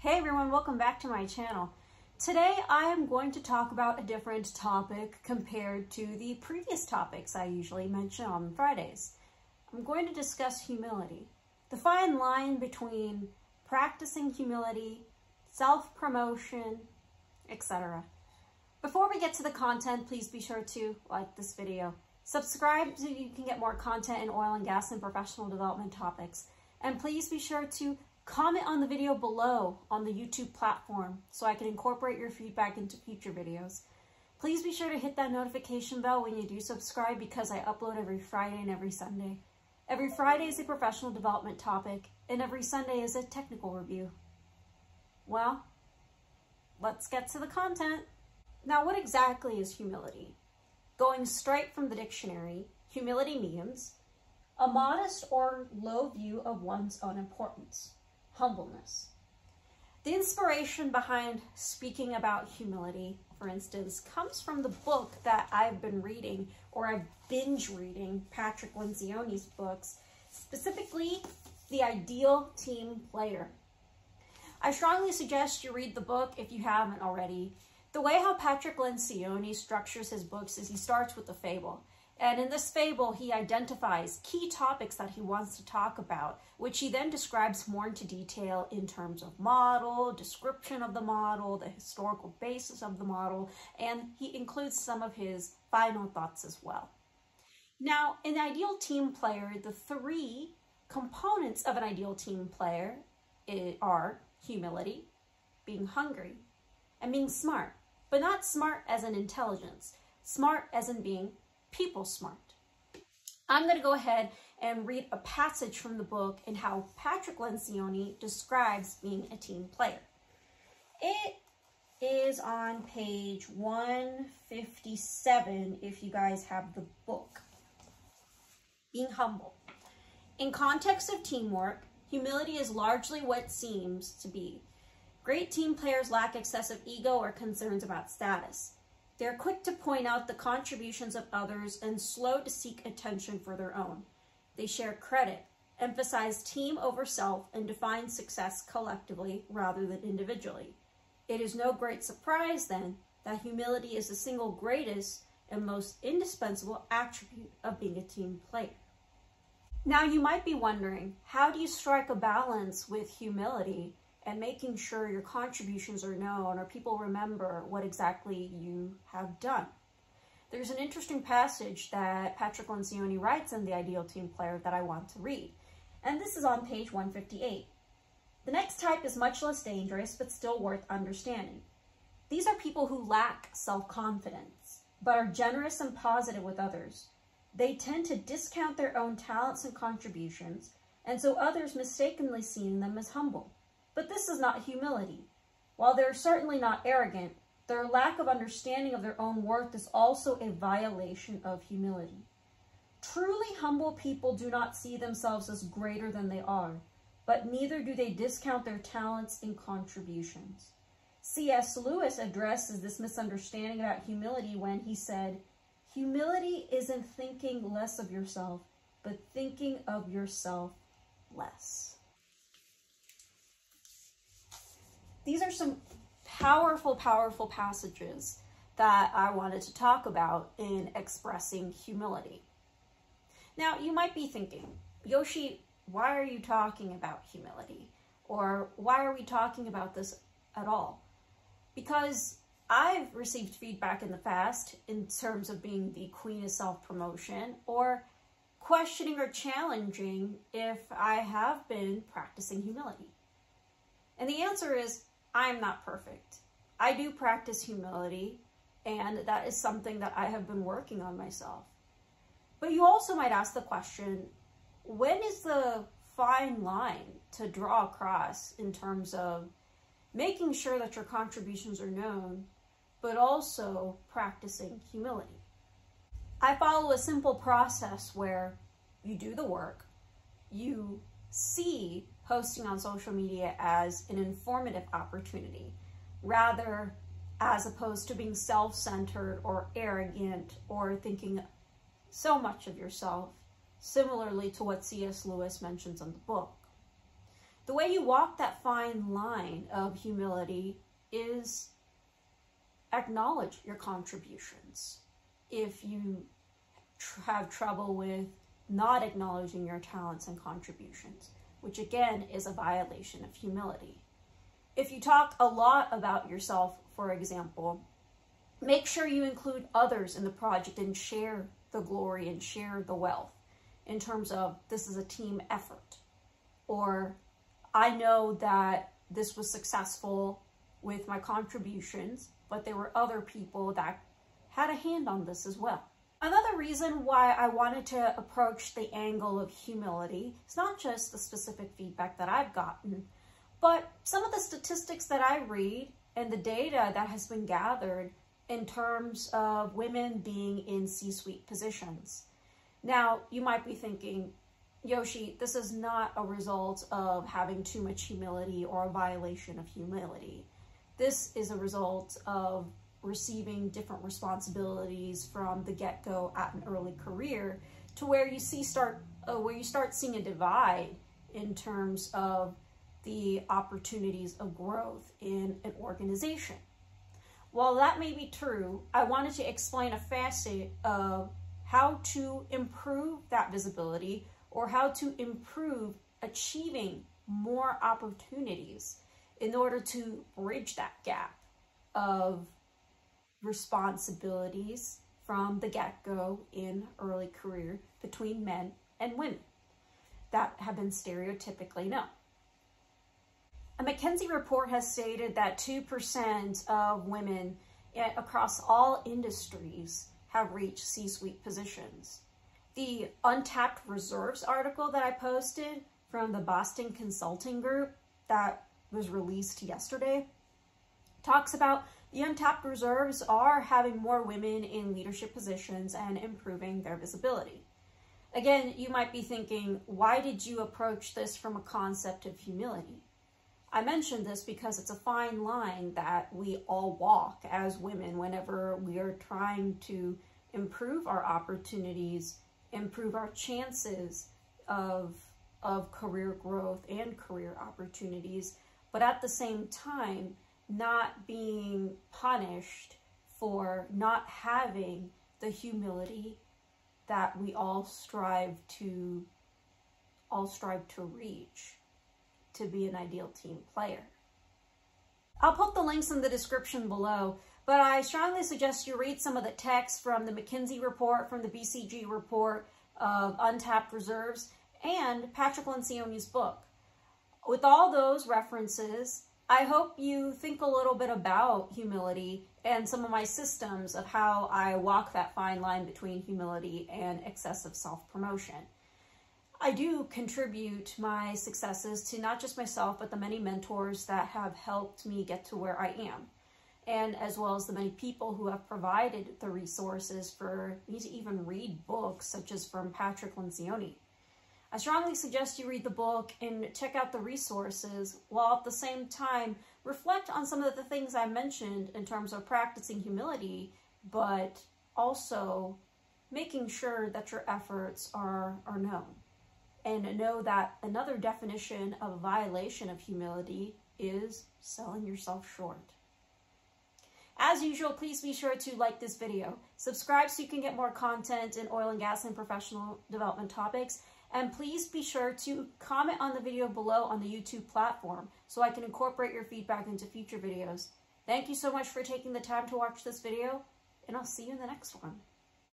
Hey everyone, welcome back to my channel. Today I am going to talk about a different topic compared to the previous topics I usually mention on Fridays. I'm going to discuss humility, the fine line between practicing humility, self-promotion, etc. Before we get to the content, please be sure to like this video, subscribe so you can get more content in oil and gas and professional development topics, and please be sure to comment on the video below on the YouTube platform so I can incorporate your feedback into future videos. Please be sure to hit that notification bell when you do subscribe because I upload every Friday and every Sunday. Every Friday is a professional development topic and every Sunday is a technical review. Well, let's get to the content. Now, what exactly is humility? Going straight from the dictionary, humility means a modest or low view of one's own importance. Humbleness. The inspiration behind speaking about humility, for instance, comes from the book that I've been reading, or I've binge reading Patrick Lencioni's books, specifically The Ideal Team Player. I strongly suggest you read the book if you haven't already. The way how Patrick Lencioni structures his books is he starts with a fable. And in this fable, he identifies key topics that he wants to talk about, which he then describes more into detail in terms of model, description of the model, the historical basis of the model, and he includes some of his final thoughts as well. Now, in the ideal team player, the three components of an ideal team player are humility, being hungry, and being smart, but not smart as in intelligence, smart as in being people smart. I'm going to go ahead and read a passage from the book and how Patrick Lencioni describes being a team player. It is on page 157 if you guys have the book. Being humble. In context of teamwork, humility is largely what it seems to be. Great team players lack excessive ego or concerns about status. They are quick to point out the contributions of others and slow to seek attention for their own. They share credit, emphasize team over self, and define success collectively rather than individually. It is no great surprise, then, that humility is the single greatest and most indispensable attribute of being a team player. Now, you might be wondering, how do you strike a balance with humility and making sure your contributions are known or people remember what exactly you have done? There's an interesting passage that Patrick Lencioni writes in The Ideal Team Player that I want to read, and this is on page 158. The next type is much less dangerous, but still worth understanding. These are people who lack self-confidence, but are generous and positive with others. They tend to discount their own talents and contributions, and so others mistakenly see them as humble. But this is not humility. While they're certainly not arrogant, their lack of understanding of their own worth is also a violation of humility. Truly humble people do not see themselves as greater than they are, but neither do they discount their talents and contributions. C.S. Lewis addresses this misunderstanding about humility when he said, "Humility isn't thinking less of yourself, but thinking of yourself less." These are some powerful, powerful passages that I wanted to talk about in expressing humility. Now, you might be thinking, Yoshi, why are you talking about humility? Or why are we talking about this at all? Because I've received feedback in the past in terms of being the queen of self-promotion or questioning or challenging if I have been practicing humility. And the answer is, I'm not perfect. I do practice humility, and that is something that I have been working on myself. But you also might ask the question, when is the fine line to draw across in terms of making sure that your contributions are known, but also practicing humility? I follow a simple process where you do the work, you see posting on social media as an informative opportunity, rather as opposed to being self-centered or arrogant or thinking so much of yourself, similarly to what C.S. Lewis mentions in the book. The way you walk that fine line of humility is acknowledge your contributions. If you have trouble with not acknowledging your talents and contributions, which again is a violation of humility. If you talk a lot about yourself, for example, make sure you include others in the project and share the glory and share the wealth in terms of this is a team effort. Or I know that this was successful with my contributions, but there were other people that had a hand on this as well. Another reason why I wanted to approach the angle of humility is not just the specific feedback that I've gotten, but some of the statistics that I read and the data that has been gathered in terms of women being in C-suite positions. Now, you might be thinking, Yoshi, this is not a result of having too much humility or a violation of humility. This is a result of receiving different responsibilities from the get-go at an early career to where you start seeing a divide in terms of the opportunities of growth in an organization. While that may be true, I wanted to explain a facet of how to improve that visibility or how to improve achieving more opportunities in order to bridge that gap of responsibilities from the get-go in early career between men and women that have been stereotypically known. A McKinsey report has stated that 2% of women across all industries have reached C-suite positions. The Untapped Reserves article that I posted from the Boston Consulting Group that was released yesterday talks about the untapped reserves are having more women in leadership positions and improving their visibility. Again, you might be thinking, why did you approach this from a concept of humility? I mentioned this because it's a fine line that we all walk as women whenever we are trying to improve our opportunities, improve our chances of career growth and career opportunities, but at the same time, not being punished for not having the humility that we all strive to reach to be an ideal team player. I'll put the links in the description below, but I strongly suggest you read some of the text from the McKinsey report, from the BCG report of Untapped Reserves, and Patrick Lencioni's book. With all those references, I hope you think a little bit about humility and some of my systems of how I walk that fine line between humility and excessive self-promotion. I do contribute my successes to not just myself, but the many mentors that have helped me get to where I am, and as well as the many people who have provided the resources for me to even read books such as from Patrick Lencioni. I strongly suggest you read the book and check out the resources while at the same time reflect on some of the things I mentioned in terms of practicing humility, but also making sure that your efforts are known. And know that another definition of a violation of humility is selling yourself short. As usual, please be sure to like this video, subscribe so you can get more content in oil and gas and professional development topics, and please be sure to comment on the video below on the YouTube platform so I can incorporate your feedback into future videos. Thank you so much for taking the time to watch this video, and I'll see you in the next one.